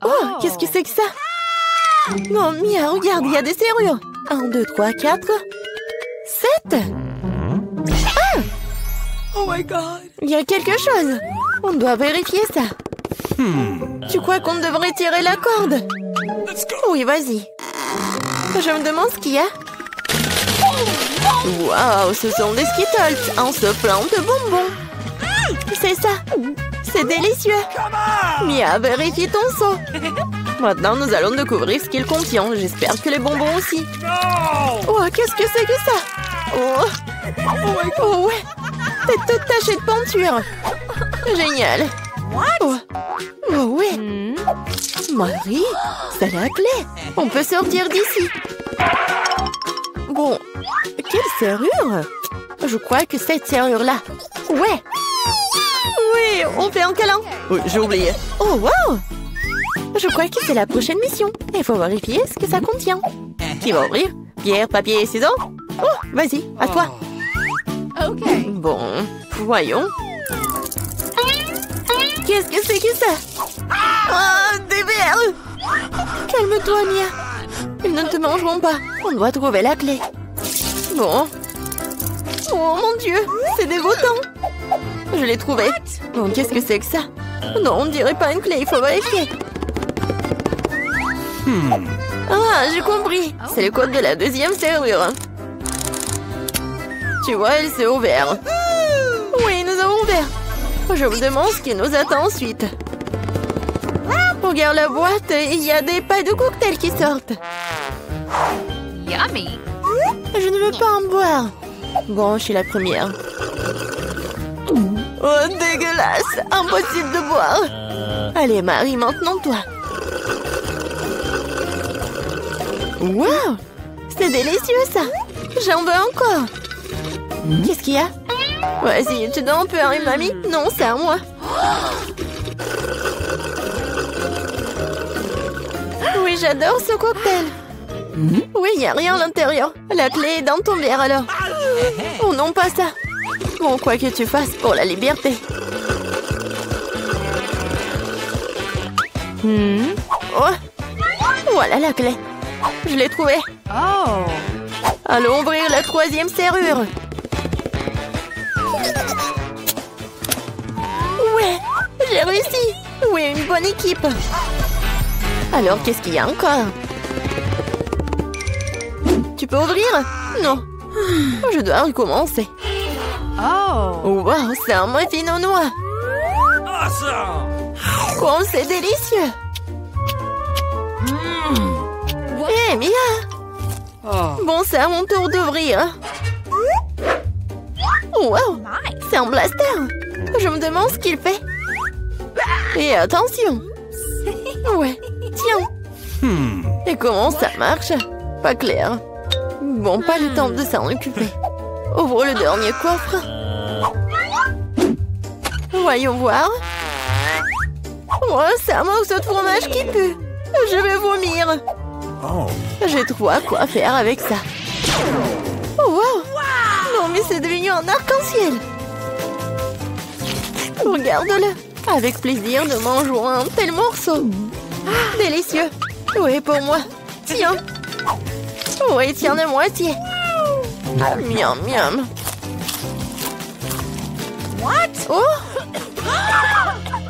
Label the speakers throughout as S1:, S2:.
S1: Oh, qu'est-ce que c'est que ça? Oh, Mia, regarde, il y a des serrures. 1, 2, 3, 4, 7. Ah!
S2: Oh my God!
S1: Il y a quelque chose. On doit vérifier ça. Tu crois qu'on devrait tirer la corde?
S2: Let's go!
S1: Oui, vas-y. Je me demande ce qu'il y a. Waouh, ce sont des Skittles en soufflant de bonbons. C'est ça. C'est délicieux. Mia, vérifie ton seau. Maintenant, nous allons découvrir ce qu'il contient. J'espère que les bonbons aussi.
S2: No!
S1: Oh, qu'est-ce que c'est que ça? Oh, ouais. C'est toute tachée de peinture. Génial. Oh, ouais. Marie, c'est la clé. On peut sortir d'ici. Bon, quelle serrure? Je crois que cette serrure-là. Ouais. Oui, on fait un câlin. Oui, j'ai oublié. Oh, wow. Je crois que c'est la prochaine mission. Il faut vérifier ce que ça contient. Qui va ouvrir? Pierre, papier et ciseaux? Oh, vas-y, à toi.
S3: Ok.
S1: Bon, voyons. Qu'est-ce que c'est que ça? Oh, des vers! Calme-toi, Mia. Ils ne te mangeront pas. On doit trouver la clé. Bon. Oh mon Dieu, c'est dégoûtant. Je l'ai trouvé. Bon, qu'est-ce que c'est que ça? Non, on dirait pas une clé, il faut vérifier. Ah, j'ai compris. C'est le code de la deuxième serrure. Tu vois, elle s'est ouverte. Oui, nous avons ouvert. Je me demande ce qui nous attend ensuite. Regarde la boîte, il y a des pailles de cocktail qui sortent.
S3: Yummy.
S1: Je ne veux pas en boire. Bon, je suis la première. Oh, dégueulasse! Impossible de boire. Allez, Marie, maintenant toi. Wow! C'est délicieux, ça. J'en veux encore. Qu'est-ce qu'il y a? Vas-y, tu donnes un peu à une mamie? Non, c'est à moi. Oui, j'adore ce cocktail. Oui, il n'y a rien à l'intérieur. La clé est dans ton verre, alors. Oh non, pas ça. Bon, quoi que tu fasses pour la liberté. Oh. Voilà la clé. Je l'ai trouvée.
S3: Oh.
S1: Allons ouvrir la troisième serrure. Ouais, j'ai réussi. Oui, une bonne équipe. Alors, qu'est-ce qu'il y a encore? Tu peux ouvrir? Non. Je dois recommencer.
S3: Oh.
S1: Wow, c'est un muffin au noix.
S2: Awesome!
S1: Oh, c'est délicieux. Hé, Mia.
S2: Oh.
S1: Bon, c'est à mon tour d'ouvrir. Wow, c'est un blaster. Je me demande ce qu'il fait. Et attention. Ouais, tiens. Et comment ça marche? Pas clair. Bon, pas le temps de s'en occuper. Ouvre le dernier coffre. Voyons voir. Oh, c'est un morceau de fromage qui pue. Je vais vomir.
S2: Oh.
S1: J'ai trop à quoi faire avec ça. Oh, wow. Non, mais c'est devenu un arc-en-ciel. Regarde-le. Avec plaisir, nous mangeons un tel morceau. Délicieux. Oui, pour moi. Tiens. Oui, tiens la moitié. Miam, miam.
S3: What?
S1: Oh!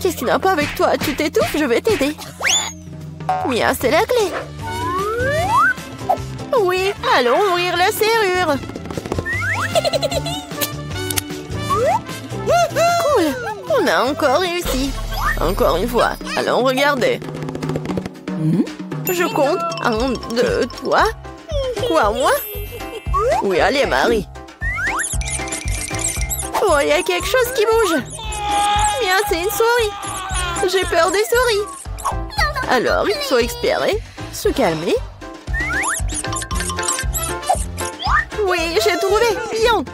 S1: Qu'est-ce qui n'a pas avec toi? Tu t'étouffes, je vais t'aider. Mia, c'est la clé. Oui, allons ouvrir la serrure. Cool, on a encore réussi. Encore une fois, allons regarder. Je compte. 1, 2, 3. Quoi, moi? Oui, allez, Marie. Oh, il y a quelque chose qui bouge. Mia, c'est une souris. J'ai peur des souris. Alors, il faut espérer, se calmer. Oui, j'ai trouvé. Bien.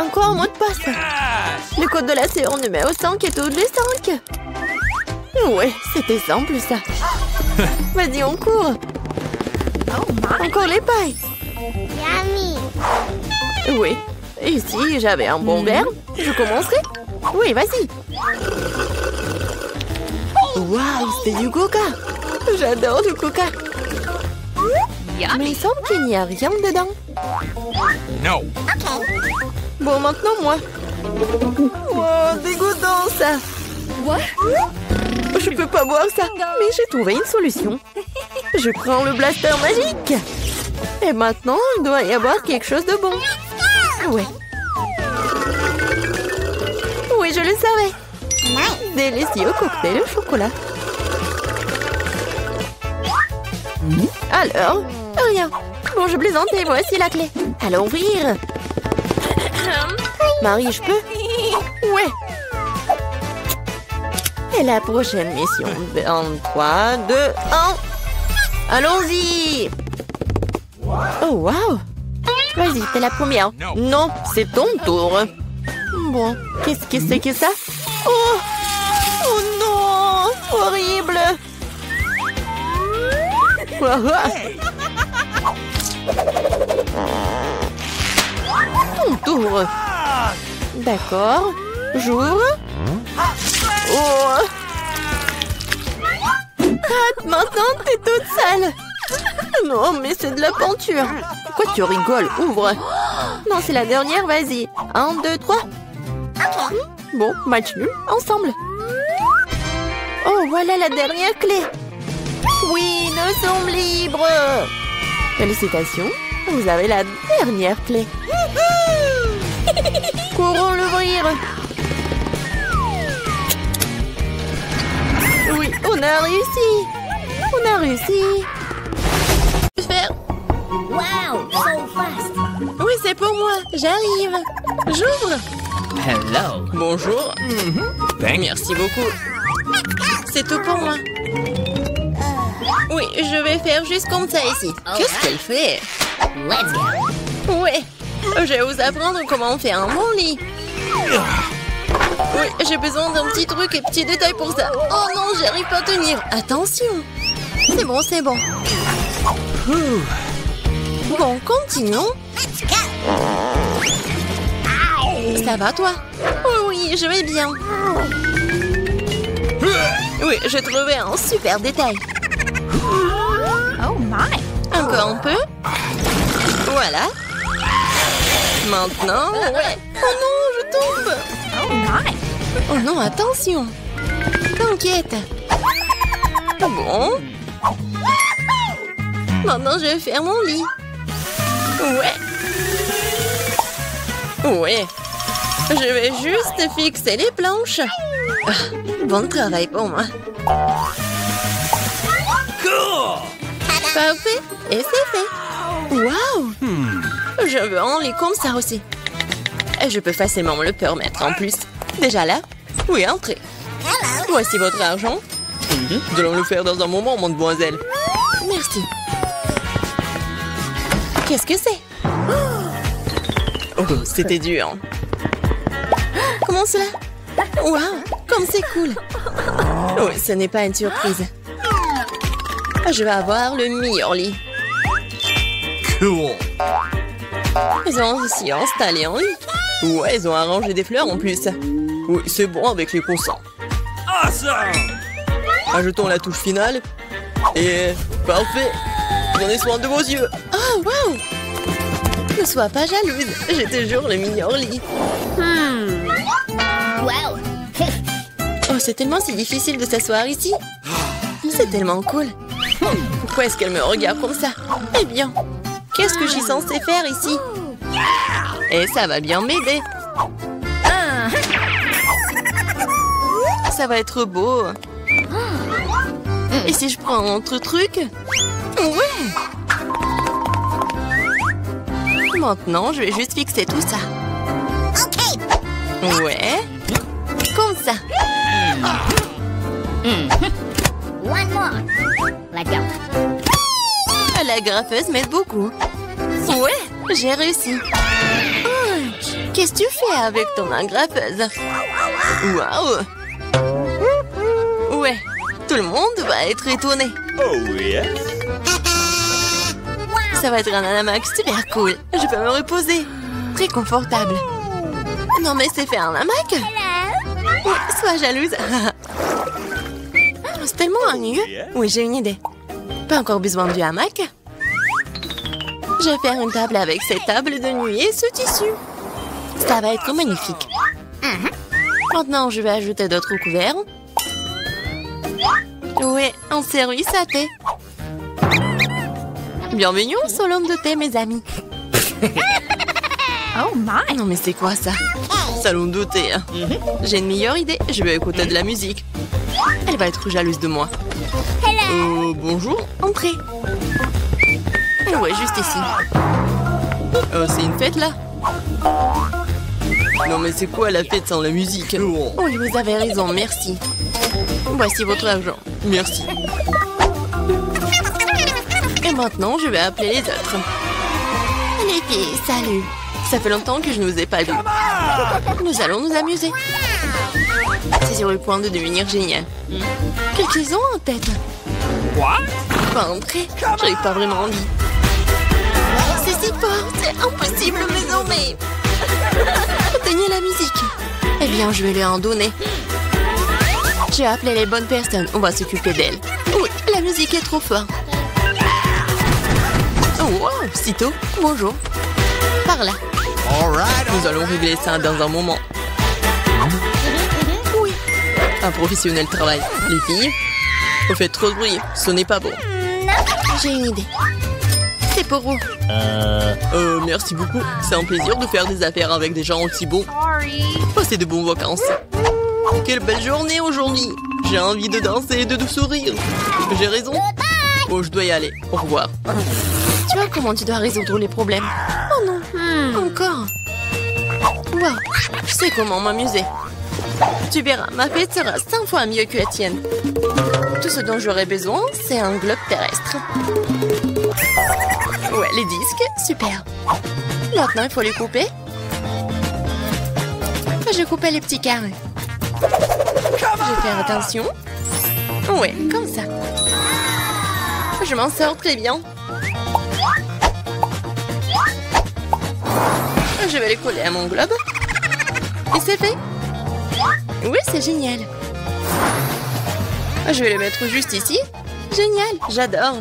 S1: Encore un mot de passe.
S2: Yes!
S1: Le code de la serrure numéro 5 est tous les 5. Ouais, c'était simple, ça. Vas-y, on court. Encore les pailles. Oui. Et si j'avais un bon verre, je commencerai. Oui, vas-y. Waouh, c'est du coca. J'adore le coca. Mais il semble qu'il n'y a rien dedans.
S2: No.
S1: Bon, maintenant moi. Oh, dégoûtant ça.
S3: What?
S1: Je peux pas boire ça. Mais j'ai trouvé une solution. Je prends le blaster magique. Et maintenant, il doit y avoir quelque chose de bon. Ouais. Oui, je le savais. Délicieux cocktail au chocolat. Alors, rien. Bon, je plaisantais, voici la clé. Allons ouvrir. Marie, je peux? Ouais. Et la prochaine mission. En 3, 2, 1. Allons-y. Oh, wow. Vas-y, t'es la première. Non, c'est ton tour. Bon, qu'est-ce que c'est que ça? Oh! Oh non! Horrible! Ton tour. D'accord. J'ouvre. Oh! Ah, maintenant, t'es toute sale. Non, mais c'est de la peinture. Pourquoi tu rigoles? Ouvre. Non, c'est la dernière, vas-y. 1, 2, 3. Bon, match nul, ensemble. Oh, voilà la dernière clé. Oui, nous sommes libres. Félicitations, vous avez la dernière clé. Courons l'ouvrir. Oui, on a réussi. On a réussi. Faire.
S4: Wow, so fast.
S1: Oui, c'est pour moi. J'arrive. J'ouvre.
S2: Hello.
S1: Bonjour.
S2: Thank you.
S1: Merci beaucoup. C'est tout pour moi. Oui, je vais faire juste comme ça ici. Qu'est-ce qu'elle fait?
S4: Let's go.
S1: Ouais. Je vais vous apprendre comment faire un bon lit. Oui, j'ai besoin d'un petit truc et petit détail pour ça. Oh non, j'arrive pas à tenir. Attention. C'est bon, c'est bon. Bon, continuons. Ça va, toi? Oh oui, je vais bien. Oui, j'ai trouvé un super détail.
S3: Oh my.
S1: Encore un peu. Voilà. Maintenant, ouais. Oh non, je tombe.
S3: Oh my.
S1: Oh non, attention. T'inquiète. Bon. Maintenant, je vais faire mon lit. Ouais. Ouais. Je vais juste fixer les planches. Ah, bon travail pour moi.
S2: Cool.
S1: Parfait. Et c'est fait. Waouh. Je veux un lit comme ça aussi. Et je peux facilement me le permettre en plus. Déjà là? Oui, entrez. Voici votre argent. Nous allons le faire dans un moment, mademoiselle. Merci. Qu'est-ce que c'est? Oh, c'était dur. Comment cela? Waouh, comme c'est cool. Oui, ce n'est pas une surprise. Je vais avoir le meilleur lit.
S2: Cool.
S1: Ils ont aussi installé un lit. Ouais, ils ont arrangé des fleurs en plus. Oui, c'est bon avec les coussins.
S2: Awesome.
S1: Ajoutons la touche finale. Et parfait. Prenez soin de vos yeux. Oh, waouh. Ne sois pas jalouse. J'ai toujours le meilleur lit.
S4: Wow.
S1: Oh, c'est tellement si difficile de s'asseoir ici. C'est tellement cool. Pourquoi est-ce qu'elle me regarde comme ça? Eh bien, qu'est-ce que je suis censée faire ici? Et ça va bien m'aider. Ça va être beau. Et si je prends un autre truc? Ouais. Maintenant, je vais juste fixer tout ça. Ouais. Comme ça.
S4: One more. Let's go.
S1: La graffeuse m'aide beaucoup. Ouais, j'ai réussi. Oh, qu'est-ce que tu fais avec ton agrafeuse? Waouh. Ouais, tout le monde va être étonné.
S2: Oh yes.
S1: Ça va être un hamac super cool. Je peux me reposer. Très confortable. Non mais c'est fait un hamac? Ouais, sois jalouse. tellement ennuyeux. Oui, j'ai une idée. Pas encore besoin du hamac. Je vais faire une table avec cette table de nuit et ce tissu. Ça va être magnifique. Maintenant, je vais ajouter d'autres couverts. Oui, un service à thé. Bienvenue au salon de thé, mes amis.
S3: Oh my.
S1: Non, mais c'est quoi ça? Salon de thé. Hein. J'ai une meilleure idée. Je vais écouter de la musique. Elle va être jalouse de moi. Bonjour, entrez. Ouais, juste ici. C'est une fête, là? Non, mais c'est quoi la fête sans la musique? Oui, vous avez raison, merci. Voici votre argent. Merci. Et maintenant, je vais appeler les autres. Les filles, salut. Ça fait longtemps que je ne vous ai pas vus. Nous allons nous amuser. C'est sur le point de devenir génial. Qu'est-ce qu'ils ont en tête?
S2: What?
S1: Pas entrer. J'avais pas vraiment envie. C'est si fort, c'est impossible, mais non, mais... Éteignez la musique. Eh bien, je vais lui en donner. J'ai appelé les bonnes personnes. On va s'occuper d'elles. Oui, la musique est trop forte. Oh, wow, sitôt. Bonjour. Par là. Nous allons régler ça dans un moment. Oui. Un professionnel travaille. Les filles, vous faites trop de bruit. Ce n'est pas bon. J'ai une idée. C'est pour vous. Merci beaucoup. C'est un plaisir de faire des affaires avec des gens aussi bons.
S3: Sorry.
S1: Passez de bonnes vacances. Quelle belle journée aujourd'hui. J'ai envie de danser et de sourire. J'ai raison. Oh, je dois y aller. Au revoir. Tu vois comment tu dois résoudre les problèmes? Oh non. Encore. Wow. Je sais comment m'amuser. Tu verras, ma fête sera 5 fois mieux que la tienne. Tout ce dont j'aurai besoin, c'est un globe terrestre. Ouais, les disques, super. Maintenant, il faut les couper. Je coupais les petits carrés. Je vais faire attention. Ouais, comme ça. Je m'en sors très bien. Je vais les coller à mon globe. Et c'est fait. Oui, c'est génial. Je vais les mettre juste ici. Génial, j'adore.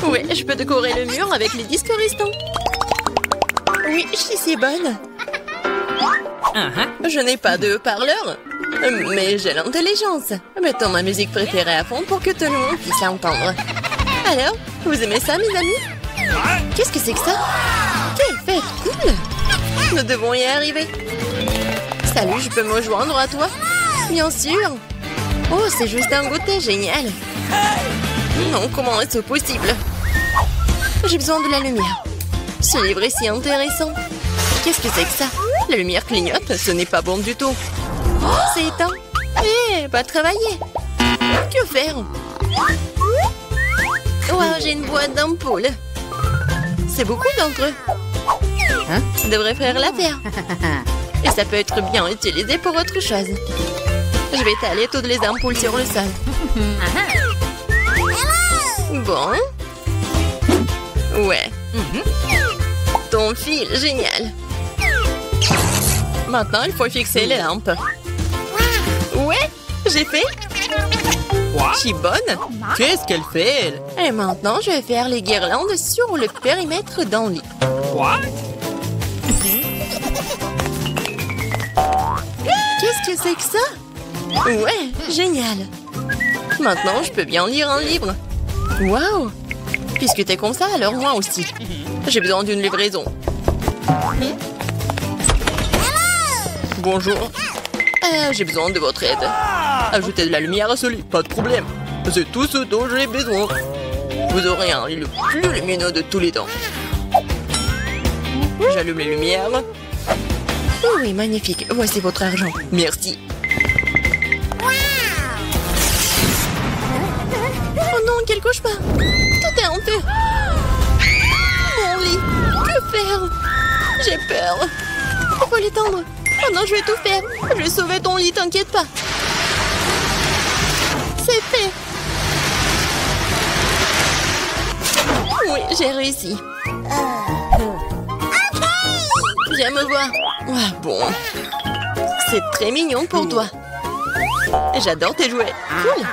S1: Oui, je peux décorer le mur avec les disques restants. Oui, je suis si bonne. Je n'ai pas de haut-parleur, mais j'ai l'intelligence. Mettons ma musique préférée à fond pour que tout le monde puisse l'entendre. Alors, vous aimez ça, mes amis? Qu'est-ce que c'est que ça? Quelle fête cool! Nous devons y arriver. Salut, je peux me joindre à toi? Bien sûr. Oh, c'est juste un goûter génial. Non, comment est-ce possible? J'ai besoin de la lumière. Ce livre est si intéressant. Qu'est-ce que c'est que ça? La lumière clignote, ce n'est pas bon du tout. Oh, c'est éteint. Eh, pas travailler. Que faire? Wow, j'ai une boîte d'ampoules. C'est beaucoup d'entre eux. Ça devrait faire l'affaire. Et ça peut être bien utilisé pour autre chose. Je vais étaler toutes les ampoules sur le sol. Bon. Ouais. Ton fil, génial. Maintenant, il faut fixer les lampes. Ouais, j'ai fait. Je suis bonne. Qu'est-ce qu'elle fait, elle? Et maintenant, je vais faire les guirlandes sur le périmètre d'un lit.
S2: What?
S1: Qu'est-ce que c'est que ça? Ouais, génial. Maintenant, je peux bien lire un livre. Waouh! Puisque t'es comme ça, alors moi aussi. J'ai besoin d'une livraison. Bonjour. J'ai besoin de votre aide. Ajoutez de la lumière à ce lit, pas de problème. C'est tout ce dont j'ai besoin. Vous aurez un lit le plus lumineux de tous les temps. J'allume les lumières. Oh oui, magnifique. Voici votre argent. Merci. Oh non, quel cauchemar. Tout est en feu. Mon lit. Que faire? J'ai peur. Il faut l'étendre. Oh non, je vais tout faire. Je vais sauver ton lit, t'inquiète pas. C'est fait. Oui, j'ai réussi. Viens me voir. Ouais, bon. C'est très mignon pour toi. J'adore tes jouets. Cool.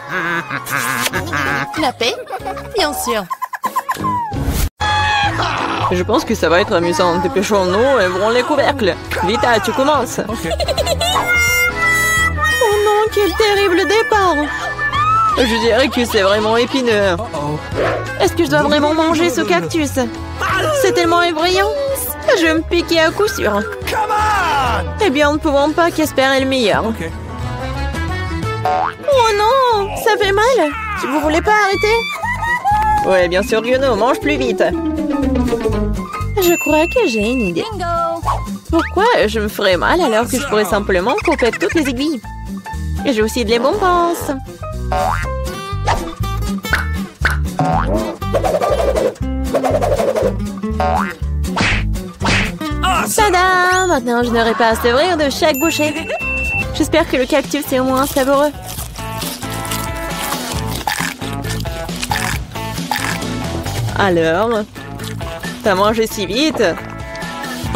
S1: La paix? Bien sûr. Je pense que ça va être amusant. Dépêchons-nous et ouvrons les couvercles. Vita, tu commences.
S2: Okay.
S1: Oh non, quel terrible départ. Je dirais que c'est vraiment épineux. Est-ce que je dois vraiment manger ce cactus? C'est tellement effrayant. Je vais me piquer à coup sûr. Eh bien, nous ne pouvons pas qu'espérer le meilleur.
S2: Okay.
S1: Oh non, ça fait mal. Vous voulez pas arrêter? Ouais, bien sûr que non, mange plus vite. Je crois que j'ai une idée. Pourquoi je me ferais mal alors que je pourrais simplement couper toutes les aiguilles? Et j'ai aussi de les bonbons. Tada! Maintenant, je n'aurai pas à sevrir de chaque bouchée. J'espère que le cactus est au moins savoureux. Alors, t'as mangé si vite?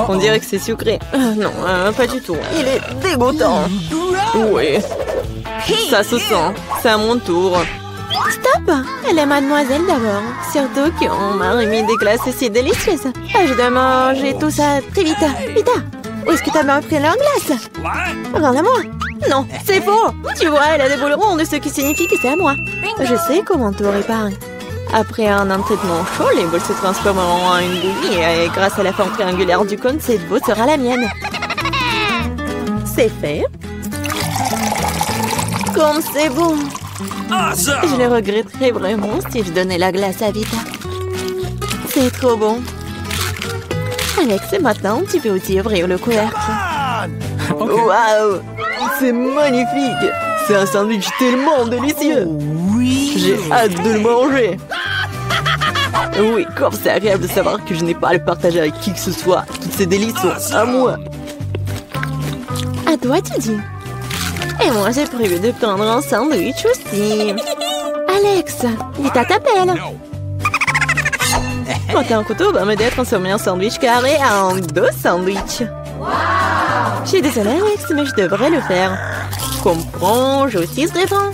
S1: On dirait que c'est sucré. Non, pas du tout. Il est dégoûtant. Oui. Ça se sent. C'est à mon tour. Stop! Elle est mademoiselle d'abord. Surtout qu'on m'a remis des glaces si délicieuses. Je dois manger tout ça très vite. Vita, où est-ce que t'as bien pris leur glace? Rends-la-moi. Non, c'est faux. Tu vois, elle a des boules rondes, ce qui signifie que c'est à moi. Je sais comment tout réparer. Après un entraînement chaud, les boules se transformeront en une bouillie et grâce à la forme triangulaire du cône, cette boule sera la mienne. C'est fait. Comme c'est bon. Je le regretterais vraiment si je donnais la glace à Vita. C'est trop bon. Alex, maintenant, tu peux aussi ouvrir le couvercle. Waouh! C'est magnifique! C'est un sandwich tellement délicieux! J'ai hâte de le manger! Oui, comme c'est agréable de savoir que je n'ai pas à le partager avec qui que ce soit. Toutes ces délices sont à moi. À toi, tu dis. Et moi, j'ai prévu de prendre un sandwich aussi. Alex, Vita t'appelle. Un couteau va m'aider à transformer un sandwich carré en 2 sandwichs. Je suis désolée, Alex, mais je devrais le faire. Comprends, je aussi serai bon.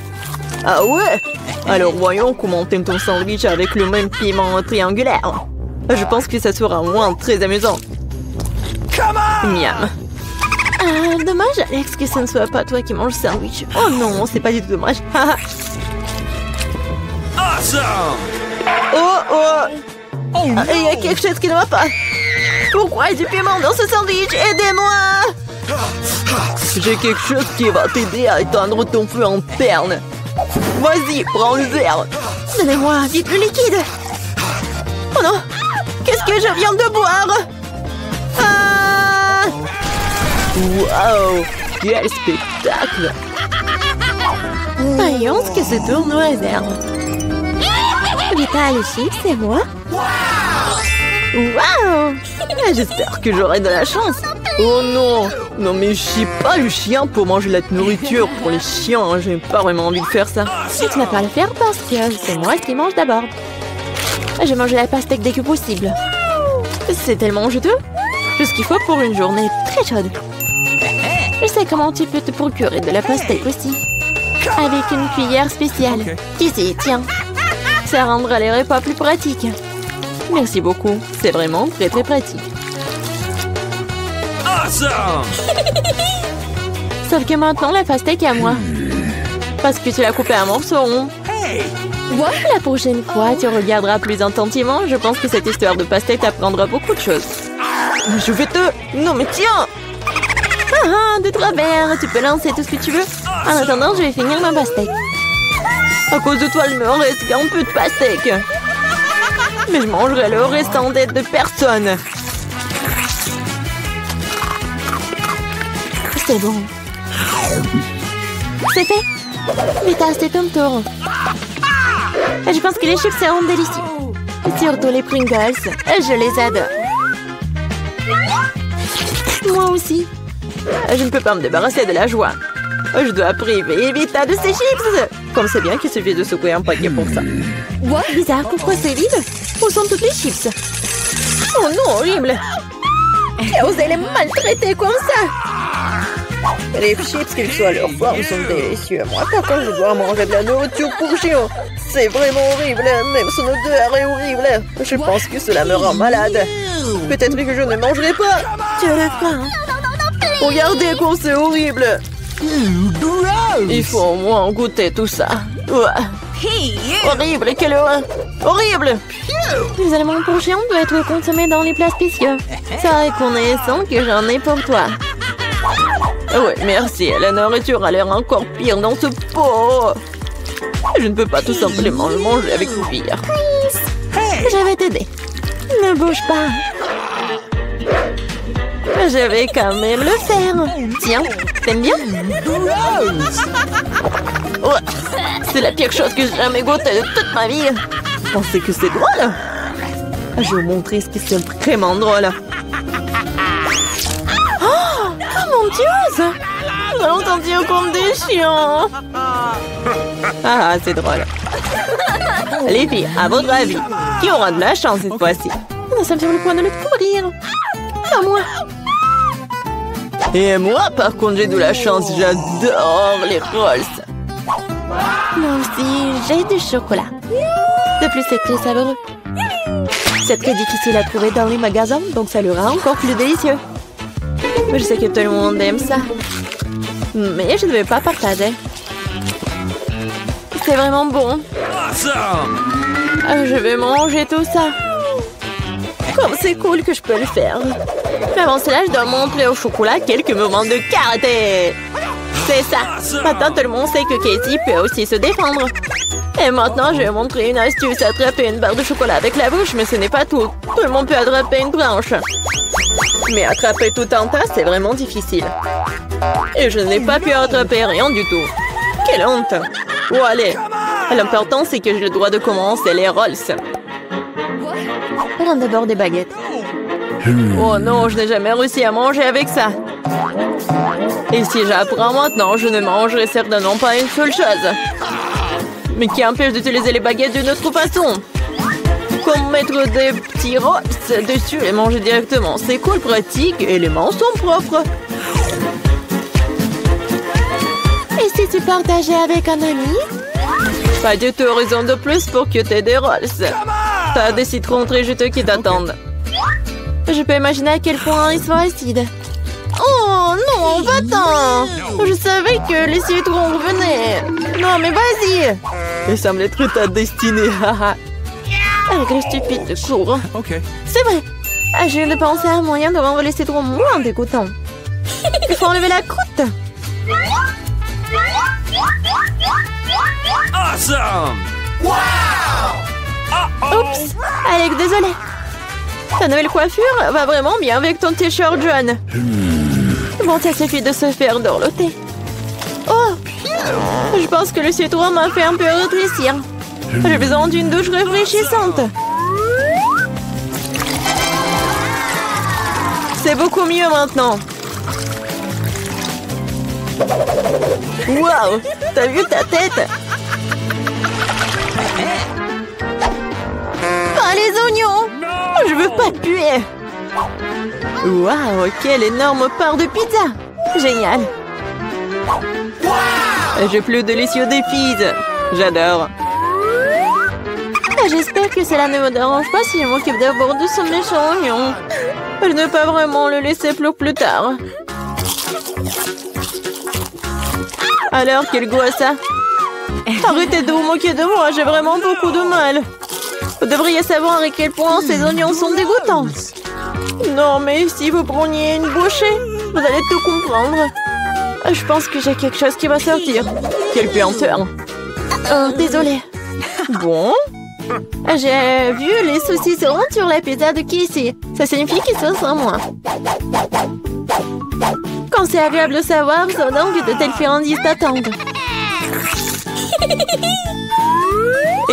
S1: Ah ouais? Alors voyons comment t'aimes ton sandwich avec le même piment triangulaire. Je pense que ça sera au moins très amusant. Miam. Dommage, Alex, que ce ne soit pas toi qui manges le sandwich. Oh non, c'est pas du tout dommage. Oh! Il y a quelque chose qui ne va pas. Pourquoi il y a du piment dans ce sandwich? Aidez-moi! J'ai quelque chose qui va t'aider à éteindre ton feu interne. Vas-y, prends le verre. Donnez-moi vite le liquide. Oh non! Qu'est-ce que je viens de boire? Ah! Waouh! Quel spectacle! Voyons ce que se tourne nos réserves. Vita, les chips, c'est moi? Waouh! J'espère que j'aurai de la chance. Oh non! Non mais je suis pas le chien pour manger la nourriture pour les chiens. J'ai pas vraiment envie de faire ça. Et tu n'as pas à le faire parce que c'est moi qui mange d'abord. Je mange la pastèque dès que possible. C'est tellement juteux. Tout ce qu'il faut pour une journée très chaude. Je sais comment tu peux te procurer de la pastèque aussi. Avec une cuillère spéciale. Ici, tiens. Ça rendra les repas plus pratiques. Merci beaucoup. C'est vraiment très très pratique. Sauf que maintenant, la pastèque est à moi. Parce que tu l'as coupée en morceaux. La prochaine fois, tu regarderas plus attentivement. Je pense que cette histoire de pastèque t'apprendra beaucoup de choses. Je vais te... Non mais tiens! De travers, tu peux lancer tout ce que tu veux. En attendant, je vais finir ma pastèque. À cause de toi, il me reste qu'un peu de pastèque. Mais je mangerai le restant d'aide de personne. C'est bon. C'est fait. Vita, c'est ton tour. Je pense que les chips seront délicieux. Surtout les Pringles. Je les adore. Moi aussi. Je ne peux pas me débarrasser de la joie. Je dois priver Vita de ses chips. Comme c'est bien qu'il suffit de secouer un paquet pour ça. Bizarre, pourquoi c'est vide? Où sont toutes les chips? Oh non, horrible. J'ai osé les maltraiter comme ça. Les chips, quelle que soit leur forme, sont délicieux. Moi, par contre, je dois manger de la nourriture pour chien. C'est vraiment horrible. Même son odeur est horrible. Je pense que cela me rend malade. Peut-être que je ne mangerai pas. Tu as faim. Regardez comme c'est horrible. Il faut au moins goûter tout ça. Horrible, quelle horreur. Horrible. Les aliments pour chiens doivent être consommés dans les plats spéciaux. C'est reconnaissant que j'en ai pour toi. Oui, merci. La nourriture a l'air encore pire dans ce pot. Je ne peux pas tout simplement le manger avec cuillère. Je vais t'aider. Ne bouge pas. Je vais quand même le faire. Tiens, t'aimes bien? Ouais, c'est la pire chose que j'ai jamais goûtée de toute ma vie. Pensez que c'est drôle? Je vais vous montrer ce qui est vraiment drôle. Oh mon Dieu, ça! Nous allons sentir comme des chiens. Ah, c'est drôle. Les filles, à votre avis, qui aura de la chance cette fois-ci? Nous sommes sur le point de le découvrir. Pas moi. Et moi, par contre, j'ai de la chance. J'adore les rolls. Moi aussi, j'ai du chocolat. De plus, c'est très savoureux. C'est très difficile à trouver dans les magasins, donc ça le rend encore plus délicieux. Je sais que tout le monde aime ça. Mais je ne vais pas partager. C'est vraiment bon. Je vais manger tout ça. Comme c'est cool que je peux le faire. Mais avant cela, je dois montrer au chocolat quelques moments de karaté. C'est ça. Maintenant, tout le monde sait que Casey peut aussi se défendre. Et maintenant, je vais montrer une astuce. Attraper une barre de chocolat avec la bouche, mais ce n'est pas tout. Tout le monde peut attraper une branche. Mais attraper tout un tas, c'est vraiment difficile. Et je n'ai pas pu attraper rien du tout. Quelle honte. Oh, allez. L'important, c'est que j'ai le droit de commencer les rolls. Prends d'abord des baguettes. Oh non, je n'ai jamais réussi à manger avec ça. Et si j'apprends maintenant, je ne mangerai certainement pas une seule chose. Mais qui empêche d'utiliser les baguettes d'une autre façon? Comme mettre des petits rolls dessus et manger directement. C'est cool, pratique et les mains sont propres. Et si tu partageais avec un ami? Pas du tout, raison de plus pour que tu aies des rolls. T'as des citrons très juteux qui t'attendent. Je peux imaginer à quel point ils sont acides. Oh non, va-t'en! Je savais que les citrons revenaient. Non, mais vas-y! Il semble être ta destinée. Avec les stupides de cours. C'est vrai. Je viens de penser à un moyen de rendre les citrons moins dégoûtants. Il faut enlever la croûte.
S2: Awesome!
S1: Oups! Alex, désolé. Ta nouvelle coiffure va vraiment bien avec ton t-shirt jaune. Bon, ça suffit de se faire dorloter. Oh! Je pense que le citron m'a fait un peu rétrécir. J'ai besoin d'une douche rafraîchissante. C'est beaucoup mieux maintenant. Waouh! T'as vu ta tête? Pas les oignons! Je veux pas puer. Waouh! Quelle énorme part de pizza! Génial! J'ai plus délicieux des pizzas. J'adore. J'espère que cela ne me dérange pas si je m'occupe d'abord de ce méchant oignon. Je ne peux pas vraiment le laisser plus tard. Alors, quel goût a ça? Arrêtez de vous moquer de moi, j'ai vraiment beaucoup de mal. Vous devriez savoir à quel point ces oignons sont dégoûtants. Non, mais si vous preniez une bouchée, vous allez tout comprendre. Je pense que j'ai quelque chose qui va sortir. Quelle puanteur. Oh, désolée. Bon. J'ai vu les saucissons sur la pizza de Casey. Ça signifie qu'il se sent moins. Quand c'est agréable de savoir, c'est donc de telles friandises t'attendent.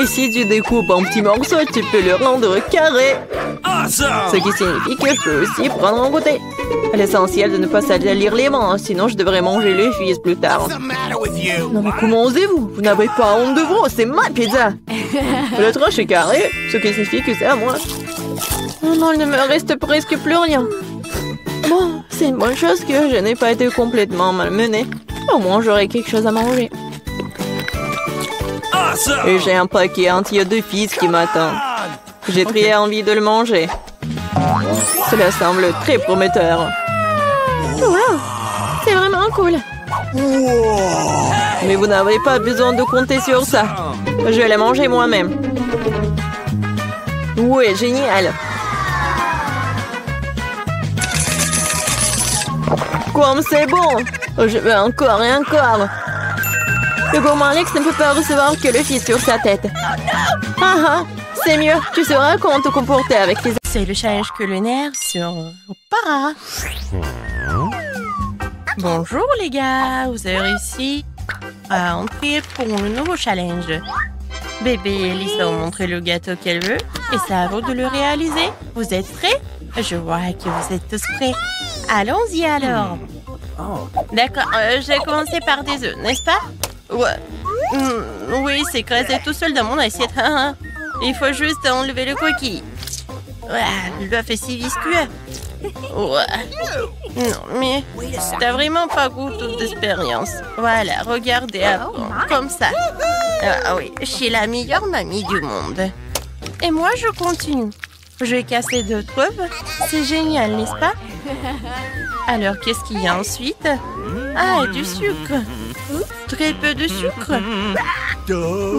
S1: Et si tu découpes en petits morceaux, tu peux le rendre carré. Ce qui signifie que je peux aussi prendre un goûter. L'essentiel de ne pas salir les mains, sinon je devrais manger les fils plus tard. Non mais comment osez-vous? Vous n'avez pas honte de vous, c'est ma pizza. Le tranche est carré, ce qui signifie que c'est à moi. Oh non, il ne me reste presque plus rien. Bon, C'est une bonne chose que je n'ai pas été complètement malmenée. Au moins, j'aurai quelque chose à manger.
S2: Awesome!
S1: Et j'ai un paquet entier de fils qui m'attend. J'ai très envie de le manger. Cela semble très prometteur. Wow! C'est vraiment cool. Mais vous n'avez pas besoin de compter sur ça. Je vais les manger moi-même. Oui, génial. Comme c'est bon. Je veux encore et encore. Le gourmand Alex ne peut pas recevoir que le fils sur sa tête. Ah ah, c'est mieux. Tu sauras comment te comporter avec les... C'est le challenge culinaire sur Para. Bonjour les gars, vous avez réussi à entrer pour le nouveau challenge. Bébé et Lisa ont montré le gâteau qu'elle veut et c'est à vous de le réaliser. Vous êtes prêts? Je vois que vous êtes tous prêts. Allons-y alors. D'accord, je vais commencer par des œufs, n'est-ce pas? Ouais. Oui, c'est écrasé tout seul dans mon assiette. Il faut juste enlever le coquille. L'œuf est si visqueux. Non, mais t'as vraiment pas goût d'expérience. Voilà, regardez comme ça. Ah oui, je suis la meilleure mamie du monde. Et moi, je continue. Je vais casser 2 œufs. C'est génial, n'est-ce pas? Alors, qu'est-ce qu'il y a ensuite? Ah, du sucre. Très peu de sucre.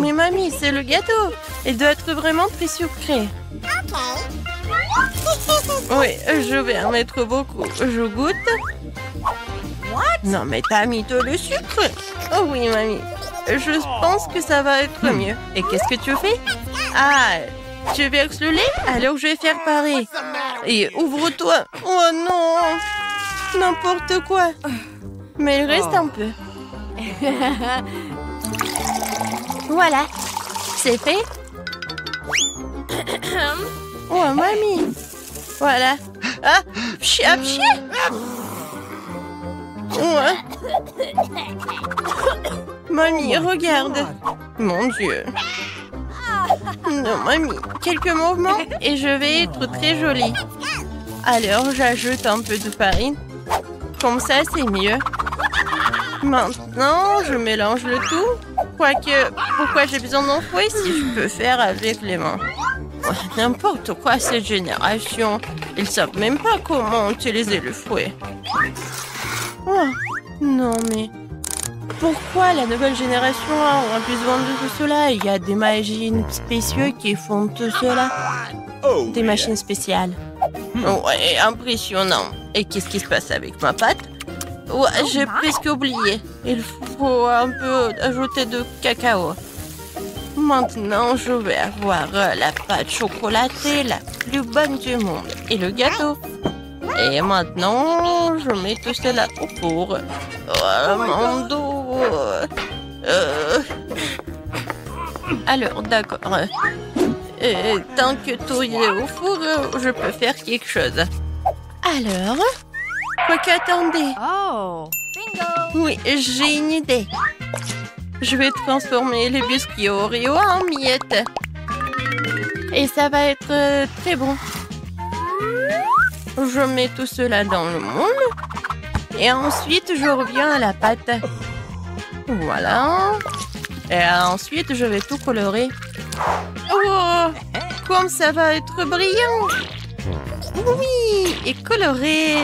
S1: Mais mamie, c'est le gâteau. Il doit être vraiment très sucré. Oui, je vais en mettre beaucoup. Je goûte. Non, mais t'as mis tout le sucre. Oh oui, mamie. Je pense que ça va être mieux. Et qu'est-ce que tu fais? Ah, tu verses le lait? Alors je vais faire pareil. Et ouvre-toi. Oh non! N'importe quoi. Mais il reste un peu. Voilà. C'est fait. Oh, mamie. Voilà. Ah, pchi. Ouais. Mamie, regarde. Mon Dieu. Non, mamie. Quelques mouvements et je vais être très jolie. Alors, j'ajoute un peu de farine. Comme ça, c'est mieux. Maintenant, je mélange le tout. Quoique, pourquoi j'ai besoin d'un fouet si je peux faire avec les mains? N'importe quoi, cette génération. Ils savent même pas comment utiliser le fouet. Oh, non, mais... Pourquoi la nouvelle génération a besoin de tout cela? Il y a des machines spéciales qui font tout cela. Des machines spéciales. Ouais, impressionnant. Et qu'est-ce qui se passe avec ma pâte? Ouais, j'ai presque oublié. Il faut un peu ajouter de cacao. Maintenant, je vais avoir la pâte chocolatée la plus bonne du monde. Et le gâteau. Et maintenant, je mets tout cela au four. Oh, mon dos. Alors, d'accord. Tant que tout est au four, je peux faire quelque chose. Alors, quoique attendez.
S3: Oh, bingo!
S1: Oui, j'ai une idée. Je vais transformer les biscuits Oreo en miettes. Et ça va être très bon. Je mets tout cela dans le moule. Et ensuite, je reviens à la pâte. Voilà. Et ensuite, je vais tout colorer. Oh, comme ça va être brillant. Oui, et coloré.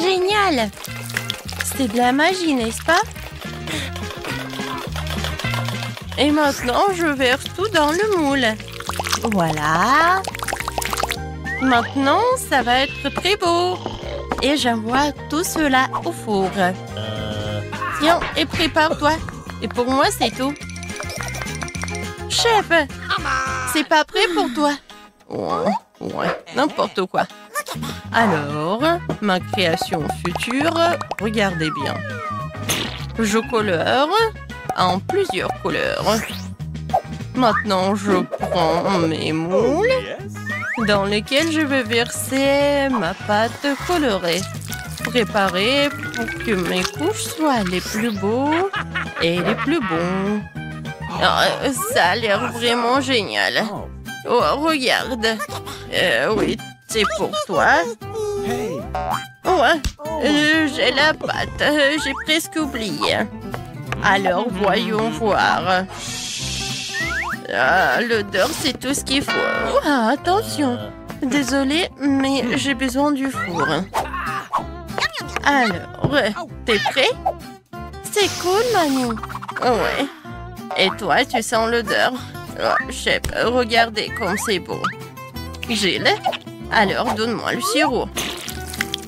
S1: Génial. C'est de la magie, n'est-ce pas? Et maintenant, je verse tout dans le moule. Voilà. Maintenant, ça va être très beau. Et j'envoie tout cela au four. Tiens, et prépare-toi. Et pour moi, c'est tout. Chef, c'est pas prêt pour toi? Ouais, n'importe quoi. Alors, ma création future, regardez bien. Je colore en plusieurs couleurs. Maintenant, je prends mes moules dans lesquels je vais verser ma pâte colorée. Préparée pour que mes couches soient les plus beaux et les plus bons. Oh, ça a l'air vraiment génial. Oh, regarde. Oui, c'est pour toi. Ouais, j'ai la pâte. J'ai presque oublié. Alors, voyons voir. Ah, l'odeur, c'est tout ce qu'il faut. Ah, attention. Désolée, mais j'ai besoin du four. Alors, t'es prêt? C'est cool, Manu. Ouais. Et toi, tu sens l'odeur? Oh, chef, regardez comme c'est beau. Gilles, alors donne-moi le sirop.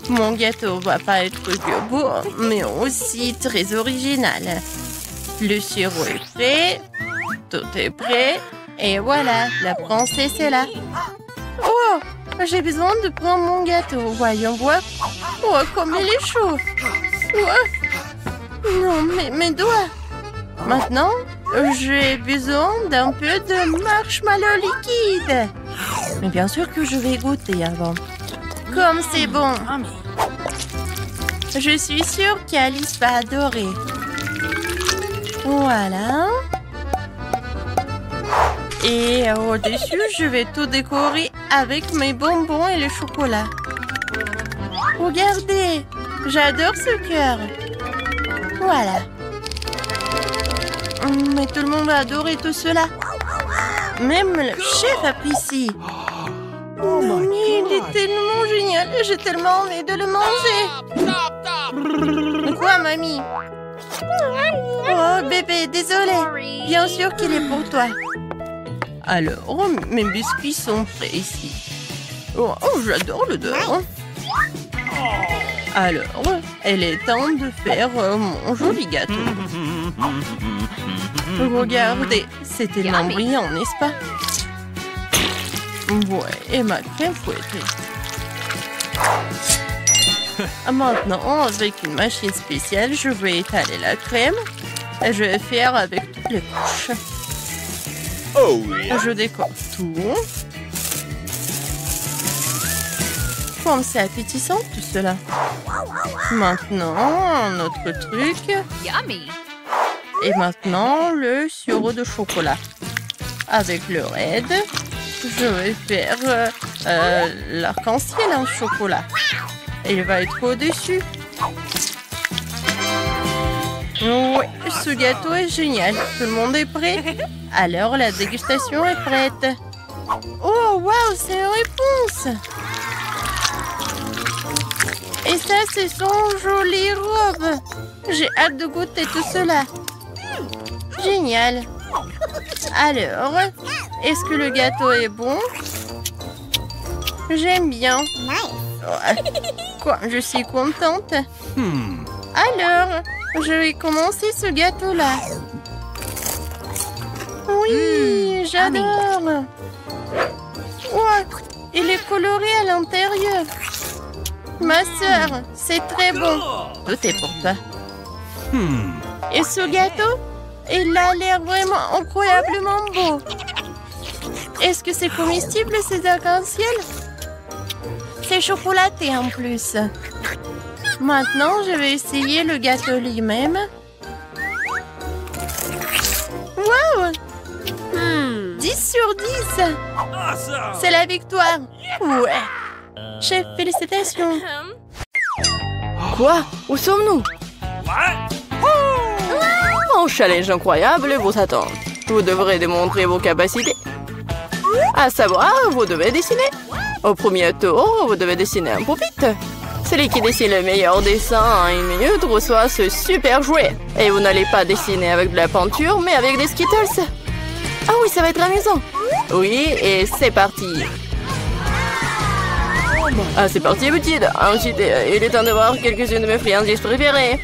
S1: Mon gâteau va pas être que beau, mais aussi très original. Le sirop est prêt. Tout est prêt. Et voilà, la princesse est là. Oh, j'ai besoin de prendre mon gâteau. Voyons voir. Oh, comme il est chaud. Oh. Non, mes doigts. Maintenant, j'ai besoin d'un peu de marshmallow liquide. Mais bien sûr que je vais goûter avant. Comme c'est bon. Je suis sûre qu'Alice va adorer. Voilà. Et au-dessus, je vais tout décorer avec mes bonbons et le chocolat. Regardez, j'adore ce cœur. Voilà. Mais tout le monde va adorer tout cela. Même le chef apprécie. Oh, mais il est tellement génial. J'ai tellement envie de le manger. Quoi, mamie? Oh, bébé, désolé. Bien sûr qu'il est pour toi. Alors, mes biscuits sont prêts ici. Oh, j'adore l'odeur. Alors, il est temps de faire mon joli gâteau. Regardez, c'est tellement brillant, n'est-ce pas? Ouais, et ma crème fouettée. Maintenant, avec une machine spéciale, je vais étaler la crème. Et je vais faire avec toutes les couches.
S2: Oh yeah.
S1: Je décore tout. Comme c'est appétissant tout cela. Maintenant, notre truc.
S3: Yummy.
S1: Et maintenant, le sirop de chocolat. Avec le raid, je vais faire l'arc-en-ciel en chocolat. Et il va être au-dessus. Oui, ce gâteau est génial. Tout le monde est prêt? Alors, la dégustation est prête. Oh, waouh, c'est une réponse! Et ça, c'est son jolie robe. J'ai hâte de goûter tout cela. Génial. Alors, est-ce que le gâteau est bon? J'aime bien. Quoi, je suis contente. Alors, je vais commencer ce gâteau-là. Oui, j'adore. Ouais, il est coloré à l'intérieur. Ma sœur, c'est très bon. Tout est pour toi. Et ce gâteau, il a l'air vraiment incroyablement beau. Est-ce que c'est comestible, ces arcs-en-ciel? C'est chocolaté en plus. Maintenant, je vais essayer le gâteau lui-même. Wow! 10 sur 10!
S2: Awesome.
S1: C'est la victoire! Ouais! Chef, félicitations!
S5: Quoi? Où sommes-nous?
S2: What?
S5: Un challenge incroyable vous attend. Vous devrez démontrer vos capacités. À savoir, vous devez dessiner. Au premier tour, vous devez dessiner un pupitre. Celui qui dessine le meilleur dessin en 1 minute reçoit ce super jouet. Et vous n'allez pas dessiner avec de la peinture, mais avec des Skittles. Ah oui, ça va être amusant. Oui, et c'est parti. Ah, c'est parti, petite. Ensuite, il est temps de voir quelques-unes de mes friandises préférées.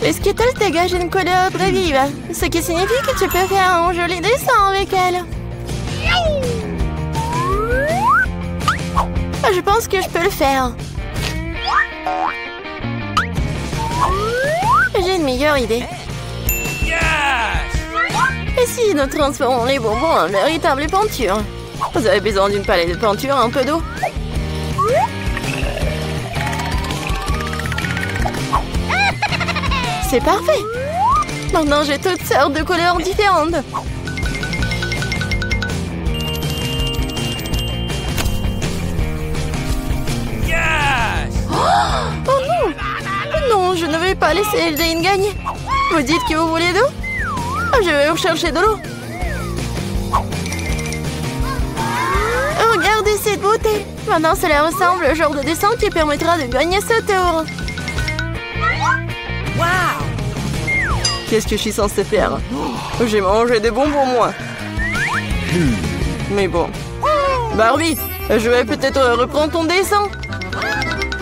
S5: Les Skittles dégagent une couleur très vive, ce qui signifie que tu peux faire un joli dessin avec elles. Je pense que je peux le faire. J'ai une meilleure idée.
S2: Yes!
S5: Et si nous transformons les bonbons en véritable peinture? Vous avez besoin d'une palette de peinture, un peu d'eau. C'est parfait. Maintenant, j'ai toutes sortes de couleurs différentes.
S1: vais pas laisser Jane gagner. Vous dites que vous voulez d'eau? Je vais vous chercher de l'eau. Regardez cette beauté. Maintenant, cela ressemble au genre de dessin qui permettra de gagner ce tour.
S5: Qu'est-ce que je suis censée faire? J'ai mangé des bonbons, moi. Mais bon. Barbie, je vais peut-être reprendre ton dessin.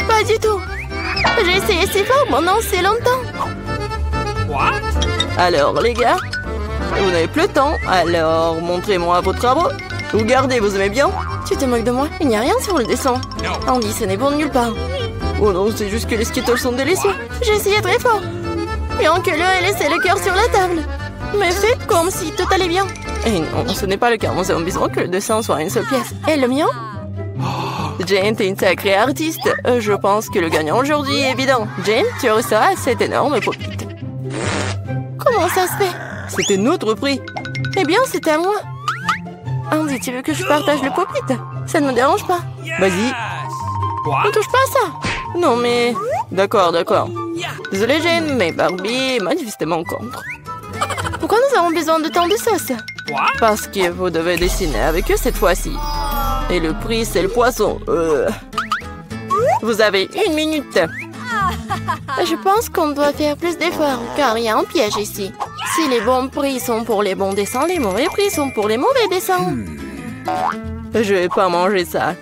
S1: Pas du tout. J'ai essayé si fort pendant si longtemps.
S5: Alors, les gars, vous n'avez plus le temps, alors montrez-moi vos travaux. Vous gardez, vous aimez bien?
S1: Tu te moques de moi? Il n'y a rien sur le dessin. Andy, ce n'est bon de nulle part.
S5: Oh non, c'est juste que les Skittles sont délicieux.
S1: J'ai essayé très fort. Bien que l'eau ait laissé le cœur sur la table. Mais faites comme si tout allait bien.
S5: Et non, ce n'est pas le cas. Nous avons besoin que le dessin soit une seule pièce.
S1: Et le mien?
S5: Jane, t'es une sacrée artiste. Je pense que le gagnant aujourd'hui est évident. Jane, tu reçois cet énorme pop-it.
S1: Comment ça se fait?
S5: C'était notre prix.
S1: Eh bien, c'était à moi. Andy, tu veux que je partage le pop-it? Ça ne me dérange pas.
S5: Vas-y.
S1: Ne touche pas à ça.
S5: Non, mais... D'accord. Désolée, Jane, mais Barbie est manifestement contre.
S1: Pourquoi nous avons besoin de tant de sauce?
S5: Parce que vous devez dessiner avec eux cette fois-ci. Et le prix, c'est le poisson. Vous avez 1 minute.
S1: Je pense qu'on doit faire plus d'efforts, car il y a un piège ici. Si les bons prix sont pour les bons dessins, les mauvais prix sont pour les mauvais dessins.
S5: Je vais pas manger ça.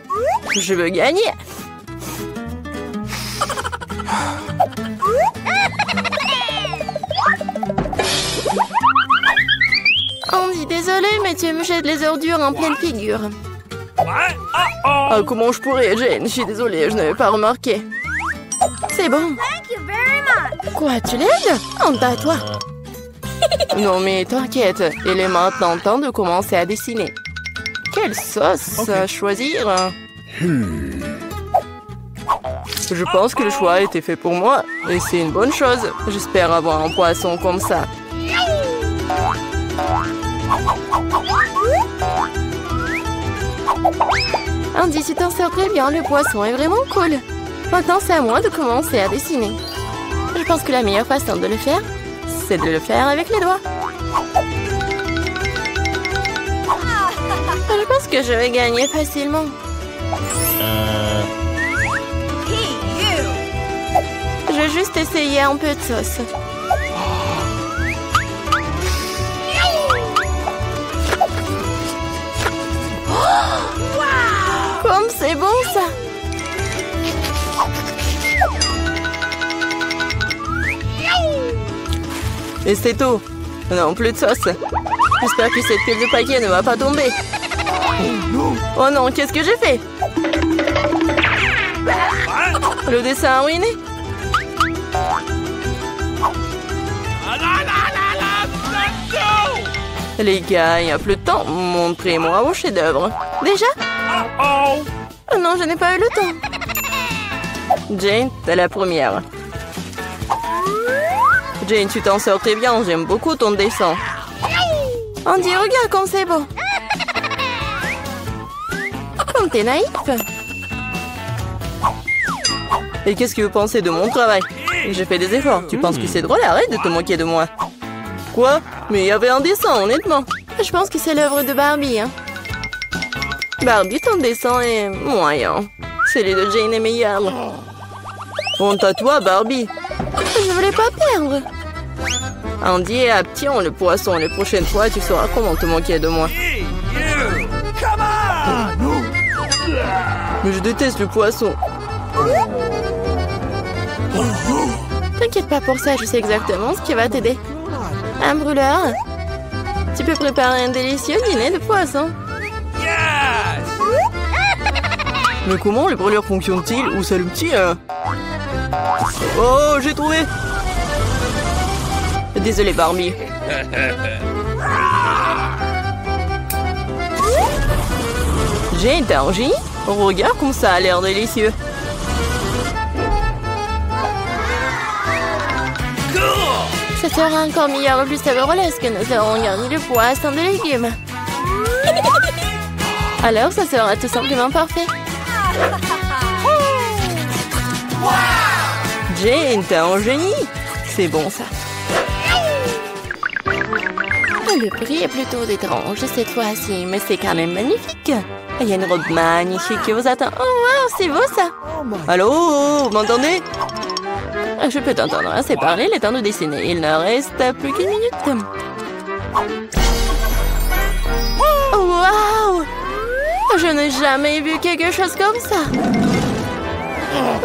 S5: Je veux gagner.
S1: Andy, désolé, mais tu me jettes les ordures en pleine figure.
S5: Ah, comment je pourrais, Jane? Je suis désolée, je n'avais pas remarqué.
S1: C'est bon. Quoi, tu l'aides? Honte à toi.
S5: Non, mais t'inquiète, il est maintenant temps de commencer à dessiner. Quelle sauce choisir? Je pense que le choix a été fait pour moi, et c'est une bonne chose. J'espère avoir un poisson comme ça.
S1: Andy, tu t'en sors très bien, le poisson est vraiment cool. Maintenant, c'est à moi de commencer à dessiner. Je pense que la meilleure façon de le faire, c'est de le faire avec les doigts. Je pense que je vais gagner facilement. Je vais juste essayer un peu de sauce. Comme c'est bon ça!
S5: Et c'est tout. Non, plus de sauce. J'espère que cette pile de paquets ne va pas tomber. Oh non, qu'est-ce que j'ai fait? Le dessin a ruiné. Les gars, il n'y a plus de temps. Montrez-moi vos chefs-d'œuvre.
S1: Déjà? Oh non, je n'ai pas eu le temps.
S5: Jane, t'es la première. Jane, tu t'en sors très bien. J'aime beaucoup ton dessin.
S1: Andy, regarde comme c'est beau. Comme t'es naïf.
S5: Et qu'est-ce que vous pensez de mon travail? J'ai fait des efforts. Tu penses que c'est drôle? Arrête de te moquer de moi. Quoi? Mais il y avait un dessin, honnêtement.
S1: Je pense que c'est l'œuvre de Barbie. Hein.
S5: Barbie, ton dessin est moyen. Celui de Jane est meilleur. Honte à toi, Barbie.
S1: Je voulais pas perdre.
S5: Andy et Aption, le poisson. Les prochaines fois, tu sauras comment te moquer de moi. Mais je déteste le poisson.
S1: T'inquiète pas pour ça, je sais exactement ce qui va t'aider. Un brûleur. Tu peux préparer un délicieux dîner de poisson.
S5: Mais comment les brûleurs fonctionnent-ils? Où s'allument-ils? Oh, j'ai trouvé! Désolé, Barbie. Jane, t'as un génie? Regarde comme ça a l'air délicieux.
S1: Ça sera encore meilleur et plus savoureux lorsque nous aurons garni le poisson de légumes. Alors, ça sera tout simplement parfait.
S5: Jane, t'es un génie. C'est bon, ça. Le prix est plutôt étrange cette fois-ci, mais c'est quand même magnifique. Il y a une robe magnifique qui vous attend. Oh, wow, c'est beau, ça. Allô, vous m'entendez? Je peux t'entendre assez parler, il est temps de dessiner. Il ne reste plus qu'une minute. Oh, wow! Je n'ai jamais vu quelque chose comme ça.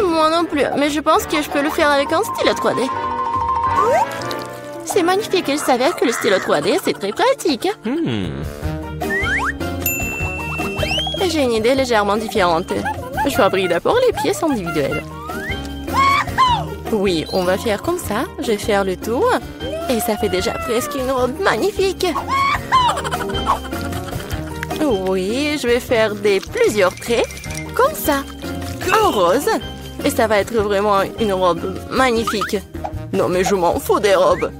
S5: Moi non plus, mais je pense que je peux le faire avec un stylo 3D. C'est magnifique, il s'avère que le stylo 3D, c'est très pratique. J'ai une idée légèrement différente. Je fabrique d'abord les pièces individuelles. Oui, on va faire comme ça. Je vais faire le tour. Et ça fait déjà presque une robe magnifique. Oui, je vais faire plusieurs traits. Comme ça. En rose. Et ça va être vraiment une robe magnifique. Non, mais je m'en fous des robes.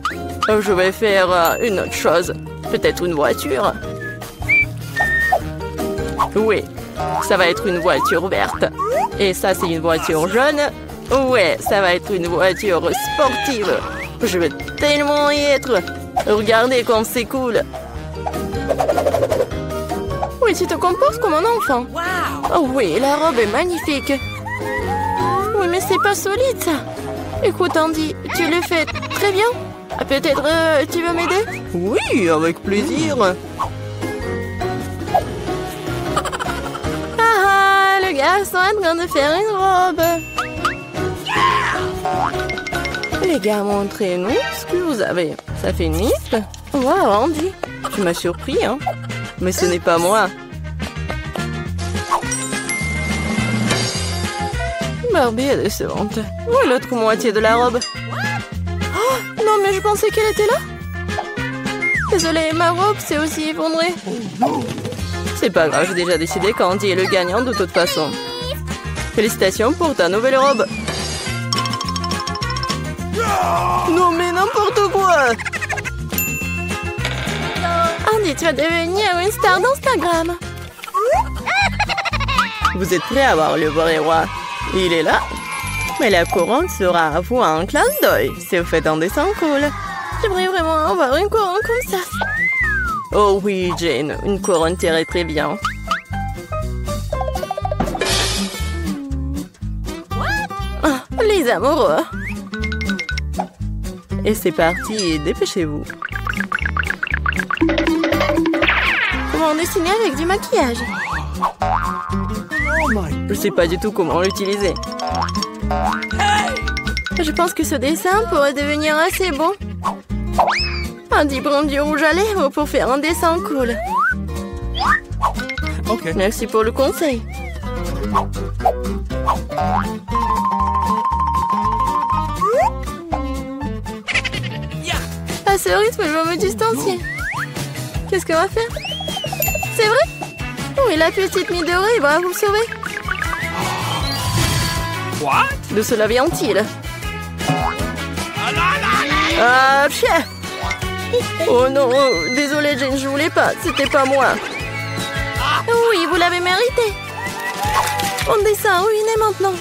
S5: Je vais faire une autre chose. Peut-être une voiture. Oui, ça va être une voiture verte. Et ça, c'est une voiture jaune. Ouais, ça va être une voiture sportive. Je veux tellement y être. Regardez comme c'est cool. Oui, tu te comportes comme un enfant. Oh oui, la robe est magnifique. Oui, mais c'est pas solide, ça. Écoute, Andy, tu le fais très bien. Peut-être tu veux m'aider? Oui, avec plaisir. Ah, le garçon est en train de faire une robe. Les gars, montrez-nous ce que vous avez. Ça fait une liste. Wow, Andy, tu m'as surpris, hein? Mais ce n'est pas moi. Barbie est décevante. Où est l'autre moitié de la robe? Oh, non, mais je pensais qu'elle était là. Désolée, ma robe s'est aussi effondrée. C'est pas grave, j'ai déjà décidé qu'Andy est le gagnant de toute façon. Félicitations pour ta nouvelle robe. Non, mais n'importe quoi. Andy, tu vas devenir une star d'Instagram. Vous êtes prêts à voir le vrai roi? Il est là. Mais la couronne sera à vous un clin d'œil si vous faites un dessin cool. J'aimerais vraiment avoir une couronne comme ça. Oh oui, Jane, une couronne t'irait très bien. Ah, les amoureux. Et c'est parti, dépêchez-vous. Comment dessiner avec du maquillage? Je sais pas du tout comment l'utiliser. Je pense que ce dessin pourrait devenir assez beau. Andy prend du rouge à lèvres pour faire un dessin cool.
S2: Okay.
S5: Merci pour le conseil. À ce rythme, je vais me distancier. Qu'est-ce qu'on va faire? C'est vrai? Oui, la petite Midori va vous sauver.
S2: What?
S5: De cela vient-il? Ah, chien! Oh non, désolé Jane, je voulais pas, c'était pas moi. Oui, vous l'avez mérité. Mon dessin ruiné maintenant.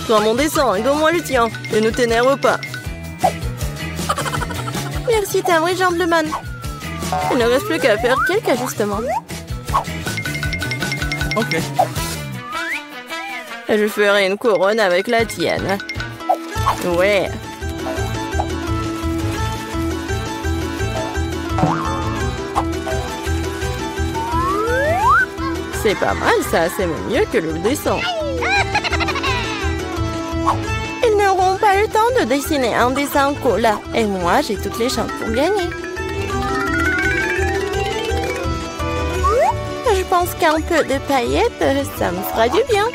S5: Prends mon dessin et donne-moi le tien. Et ne t'énerve pas. Merci, t'es un vrai gentleman. Il ne reste plus qu'à faire quelques ajustements.
S2: Ok.
S5: Je ferai une couronne avec la tienne. Ouais. C'est pas mal ça, c'est mieux que le dessin. Ils n'auront pas le temps de dessiner un dessin cool. Et moi, j'ai toutes les chances pour gagner. Je pense qu'un peu de paillettes, ça me fera du bien.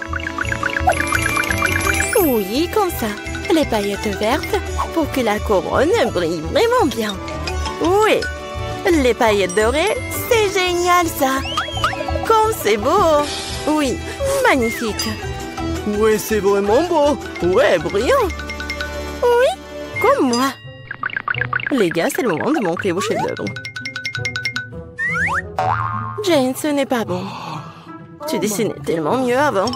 S5: Oui, comme ça. Les paillettes vertes pour que la couronne brille vraiment bien. Oui, les paillettes dorées, c'est génial ça. Comme c'est beau. Oui, magnifique. Oui, c'est vraiment beau. Ouais, brillant. Oui, comme moi. Les gars, c'est le moment de montrer vos chefs-d'œuvre. Jane, ce n'est pas bon. Tu dessinais tellement mieux avant.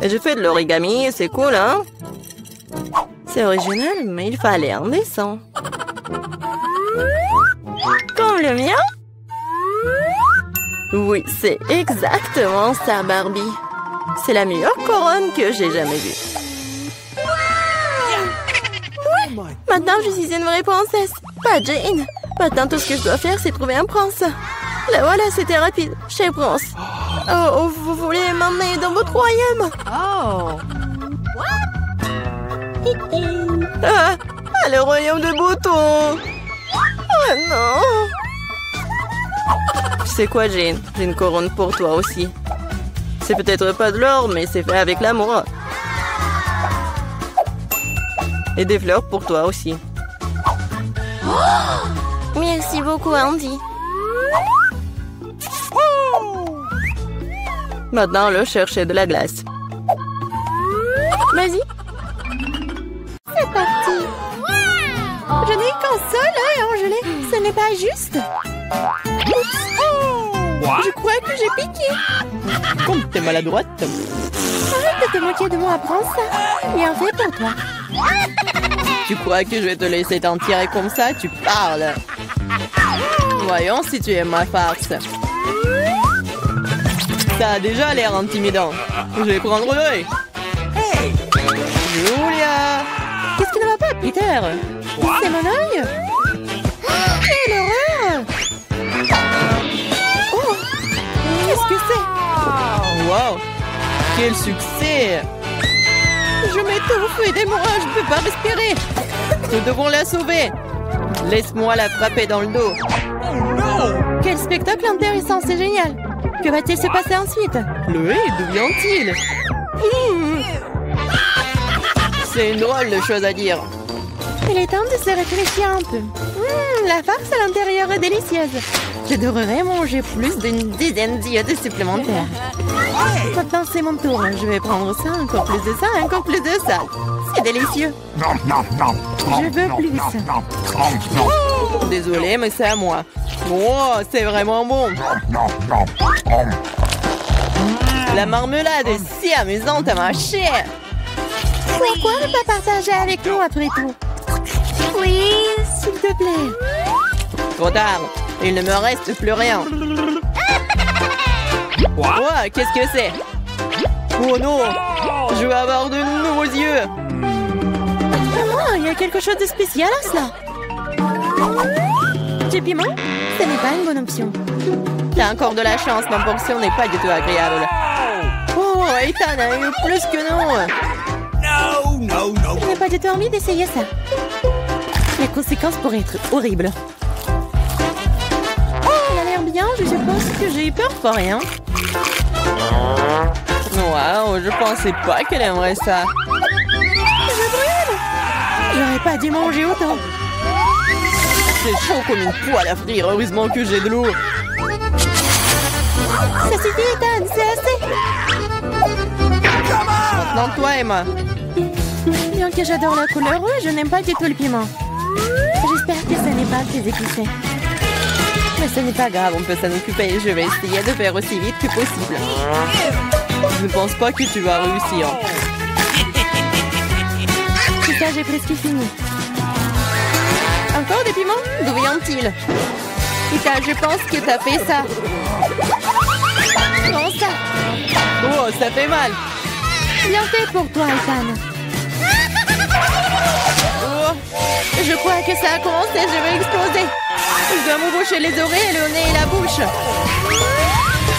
S5: Et j'ai fait de l'origami, c'est cool, hein? C'est original, mais il fallait un dessin. Comme le mien? Oui, c'est exactement ça, Barbie. C'est la meilleure couronne que j'ai jamais vue. Ouais, maintenant je suis une vraie princesse, pas Jane. Maintenant tout ce que je dois faire, c'est trouver un prince. Là voilà, c'était rapide. Cher prince. Oh, vous voulez m'emmener dans votre royaume?
S3: Oh.
S5: Ah, le royaume de Bouton. Oh non. Tu sais quoi, Jane? J'ai une couronne pour toi aussi. C'est peut-être pas de l'or, mais c'est fait avec l'amour. Et des fleurs pour toi aussi. Merci beaucoup, Andy. Maintenant, le chercher de la glace. Vas-y. C'est parti. Je n'ai qu'un seul œil en gelée. Ce n'est pas juste. Je crois que j'ai piqué. Comme t'es maladroite. Arrête de te moquer de moi, prends ça. Bien fait pour toi. Tu crois que je vais te laisser t'en tirer comme ça? Tu parles. Voyons si tu aimes ma farce. Ça a déjà l'air intimidant. Je vais prendre l'œil. Hey! Julia! Qu'est-ce qui ne va pas, Peter? C'est mon œil? Quelle horreur! Oh! Qu'est-ce que c'est? Wow! Quel succès! Je m'étouffe, aidez-moi, je ne peux pas respirer. Nous devons la sauver. Laisse-moi la frapper dans le dos. Quel spectacle intéressant, c'est génial. Que va-t-il se passer ensuite? Chloé, d'où vient-il? C'est une drôle de chose à dire. Il est temps de se réfléchir un peu. La farce à l'intérieur est délicieuse. Je devrais manger plus d'une dizaine d'iodes supplémentaires. Maintenant, c'est mon tour. Je vais prendre ça, encore plus de ça, encore plus de ça. C'est délicieux. Je veux plus. Désolée, mais c'est à moi. Oh, c'est vraiment bon. La marmelade est si amusante à mâcher. Pourquoi ne pas partager avec nous après tout? Please, s'il te plaît. Trop tard. Il ne me reste plus rien. Oh, qu'est-ce que c'est? Oh non! Je vais avoir de nouveaux yeux. Il y a quelque chose de spécial à cela. Du piment? Ce n'est pas une bonne option. T'as encore de la chance, ma portion n'est pas du tout agréable. Oh, Ethan a eu plus que non. Je n'ai pas du tout envie d'essayer ça. Les conséquences pourraient être horribles. Elle a l'air bien, je suppose que j'ai eu peur pour rien. Waouh, je pensais pas qu'elle aimerait ça. Je brûle! J'aurais pas dû manger autant. C'est chaud comme une poêle à frire, heureusement que j'ai de l'eau. Ça suffit, Ethan, c'est assez. Maintenant, toi, Emma. Bien que j'adore la couleur rouge, je n'aime pas du tout le piment. J'espère que ce n'est pas très épicé. Mais ce n'est pas grave, on peut s'en occuper. Je vais essayer de faire aussi vite que possible. Je ne pense pas que tu vas réussir. C'est ça, j'ai presque fini. Encore des piments? D'où vient-il? Ethan, je pense que t'as fait ça. Prends ça. Oh, ça fait mal. Bien fait pour toi, Ethan. Oh, je crois que ça a commencé, je vais exploser. Je dois m'emboucher les oreilles, le nez et la bouche.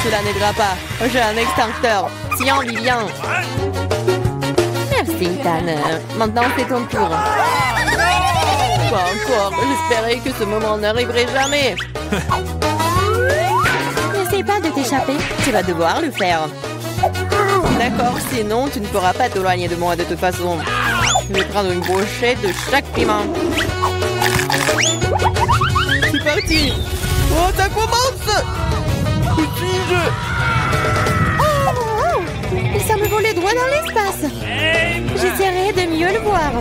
S5: Cela n'aidera pas. J'ai un extincteur. Tiens, Vivian. Merci, Ethan. Maintenant, c'est ton tour. Pas encore. J'espérais que ce moment n'arriverait jamais. N'essaie pas de t'échapper. Tu vas devoir le faire. D'accord, sinon tu ne pourras pas t'éloigner de moi de toute façon. Je vais prendre une brochette de chaque piment. C'est parti. Oh, ça commence. Oh, ça me volait droit dans l'espace. J'essaierai de mieux le voir.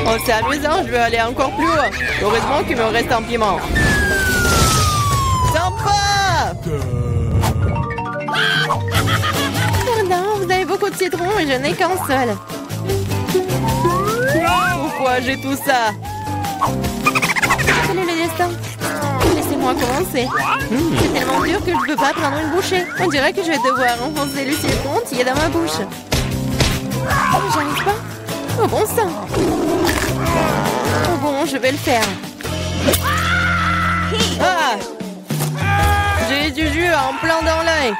S5: Oh, c'est amusant, je vais aller encore plus haut. Heureusement qu'il me reste un piment. Sympa. de citron et je n'ai qu'un seul. Pourquoi j'ai tout ça? Quel est le destin? Laissez-moi commencer. C'est tellement dur que je ne peux pas prendre une bouchée. On dirait que je vais devoir enfoncer le citron entier dans ma bouche. J'arrive pas. Oh bon sang. Oh bon, je vais le faire. Ah! J'ai du jus en plein dans l'œil.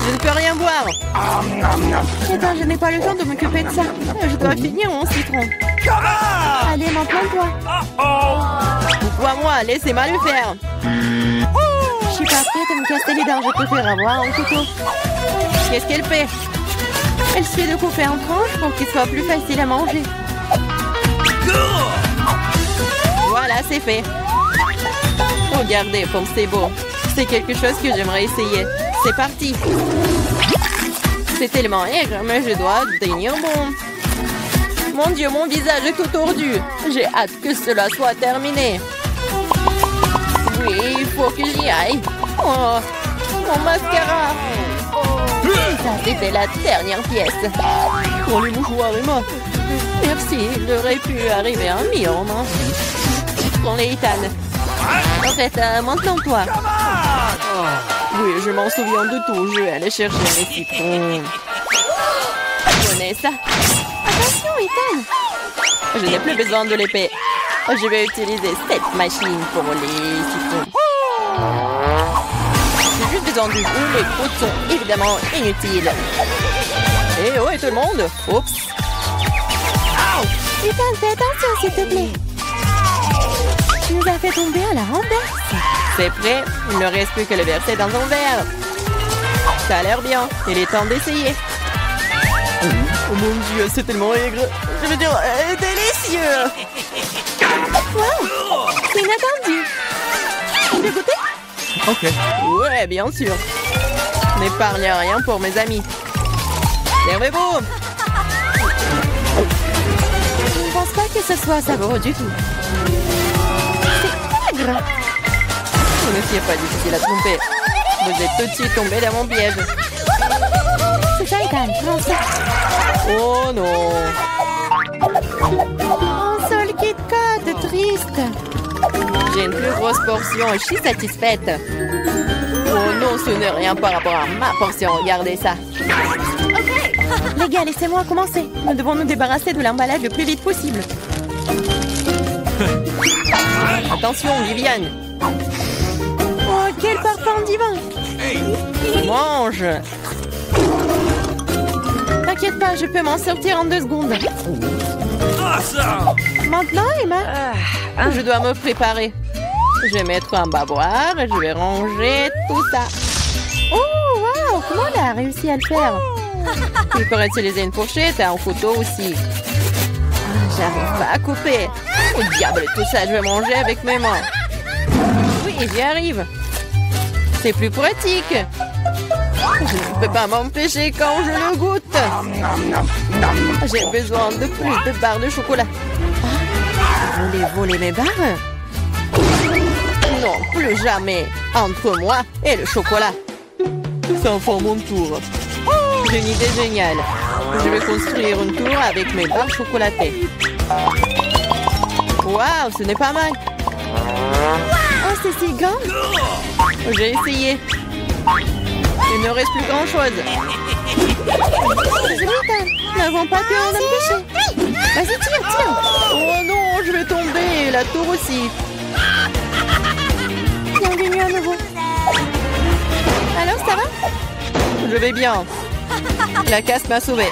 S5: Je ne peux rien boire. Attends, je n'ai pas le temps de m'occuper de ça. Je dois finir mon citron. Allez, maintenant toi. Moi, laissez-moi le faire. Je suis pas prête à me casser les dents. Je préfère avoir un couteau. Qu'est-ce qu'elle fait? Elle suffit de couper en tranches pour qu'il soit plus facile à manger. Voilà, c'est fait. Regardez comme c'est beau. C'est quelque chose que j'aimerais essayer. C'est parti. C'est tellement aigre, mais je dois tenir bon. Mon Dieu, mon visage est tout tordu. J'ai hâte que cela soit terminé. Oui, il faut que j'y aille. Oh, mon mascara. Ça, c'était la dernière pièce. Pour les mouchoirs, Emma. Merci, il aurait pu arriver un million. Prends les Ethan. En fait, maintenant toi. Oui, je m'en souviens de tout. Je vais aller chercher mes citrons. Prenez ça. Attention, Ethan. Je n'ai plus besoin de l'épée. Je vais utiliser cette machine pour les citrons. J'ai juste besoin du jus. Les croûtes sont évidemment inutiles. Et ouais, tout le monde. Oups. Ethan, fais attention, s'il te plaît. Tu nous as fait tomber à la renverse. C'est prêt. Il ne reste plus que le verser dans un verre. Ça a l'air bien. Il est temps d'essayer. Oh mon Dieu, c'est tellement aigre. Je veux dire, délicieux. Wow, c'est inattendu. Tu veux goûter?
S2: Ok.
S5: Ouais, bien sûr. N'épargne rien pour mes amis. Servez-vous. Je ne pense pas que ce soit savoureux du tout. C'est aigre. Ce n'est pas difficile à tromper. Vous êtes tout de suite tombé dans mon piège. C'est ça, Ethan. Prends ça. Oh non. Un seul Kit Kat, triste. J'ai une plus grosse portion et je suis satisfaite. Oh non, ce n'est rien par rapport à ma portion. Regardez ça. Les gars, laissez-moi commencer. Nous devons nous débarrasser de l'emballage le plus vite possible. Attention, Viviane. Oh, quel parfum divin. Mange. T'inquiète pas, je peux m'en sortir en 2 secondes.
S2: Awesome!
S5: Maintenant, Emma, je dois me préparer. Je vais mettre un bavoir et je vais ranger tout ça. Oh, wow, comment elle a réussi à le faire? Il pourrait utiliser une fourchette et un couteau aussi. J'arrive pas à couper. Oh diable, tout ça, je vais manger avec mes mains. Oui, j'y arrive. C'est plus pratique. Je ne peux pas m'empêcher quand je le goûte. J'ai besoin de plus de barres de chocolat. Ah, vous voulez voler mes barres? Non, plus jamais. Entre moi et le chocolat. C'est enfin mon tour. J'ai une idée géniale. Je vais construire une tour avec mes barres chocolatées. Waouh, ce n'est pas mal. Oh, c'est si grand. J'ai essayé. Il ne reste plus grand-chose. Nous n'avons pas pu en empêcher. Vas-y, tire. Oh non, je vais tomber. La tour aussi. Bienvenue à nouveau. Alors, ça va? Je vais bien. La casse m'a sauvé.